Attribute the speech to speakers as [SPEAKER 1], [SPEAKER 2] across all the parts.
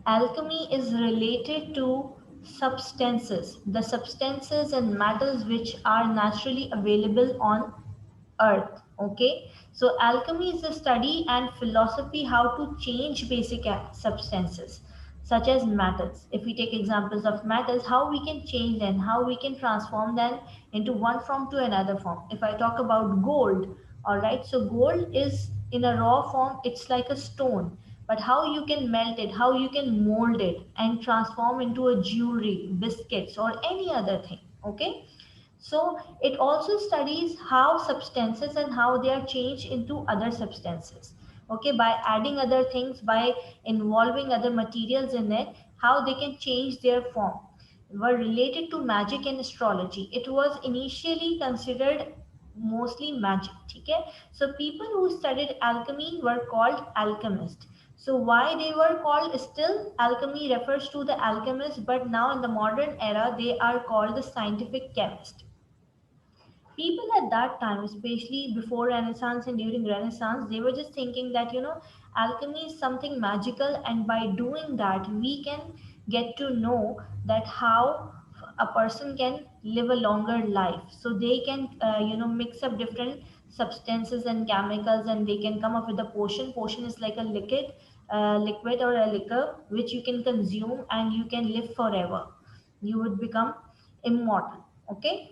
[SPEAKER 1] Alchemy is related to substances, the substances and metals which are naturally available on earth. Okay, so alchemy is a study and philosophy how to change basic substances such as metals. If we take examples of metals, how we can change them, how we can transform them into one form to another form. If I talk about gold, all right, so gold is in a raw form, it's like a stone, but how you can melt it, how you can mold it and transform into a jewelry, biscuits or any other thing. Okay, so it also studies how substances and how they are changed into other substances. Okay, by adding other things, by involving other materials in it, how they can change their form. Were related to magic and astrology. It was initially considered mostly magic. Okay, so people who studied alchemy were called alchemists. So why they were called, still alchemy refers to the alchemists, but now in the modern era they are called the scientific chemist. People at that time, especially before Renaissance and during Renaissance, they were just thinking that, alchemy is something magical, and by doing that we can get to know that how a person can live a longer life. So they can mix up different substances and chemicals, and they can come up with a potion is like a liquid or a liquor which you can consume and you can live forever. You would become immortal. Okay,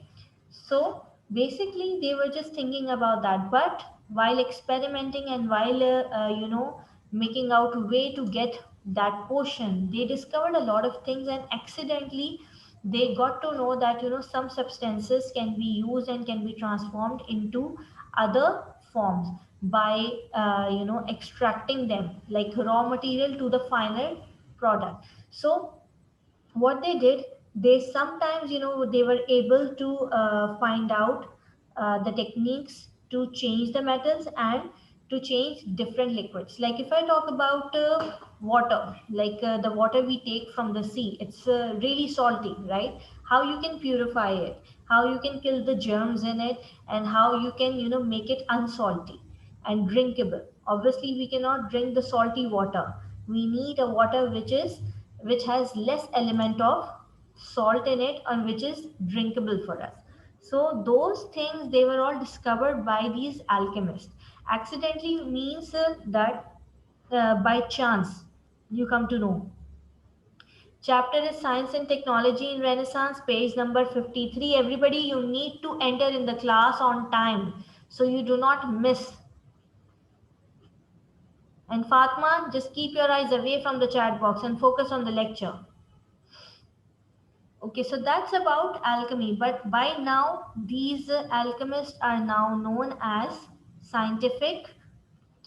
[SPEAKER 1] so basically, they were just thinking about that. But while experimenting and while making out a way to get that potion, they discovered a lot of things, and accidentally they got to know that some substances can be used and can be transformed into other forms by extracting them like raw material to the final product. So what they did, they sometimes they were able to find out the techniques to change the metals and to change different liquids. Like if I talk about water, like the water we take from the sea, it's really salty, right? How you can purify it, how you can kill the germs in it, and how you can make it unsalty and drinkable. Obviously we cannot drink the salty water. We need a water which has less element of salt in it and which is drinkable for us. So those things, they were all discovered by these alchemists. Accidentally means that by chance you come to know. Chapter is Science and Technology in Renaissance, page number 53. Everybody, you need to enter in the class on time so you do not miss. And Fatma, just keep your eyes away from the chat box and focus on the lecture. Okay, so that's about alchemy. But by now, these alchemists are now known as scientific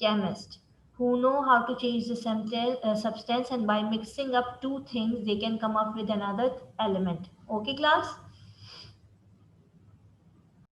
[SPEAKER 1] chemists who know how to change the substance, and by mixing up two things, they can come up with another element. Okay, class?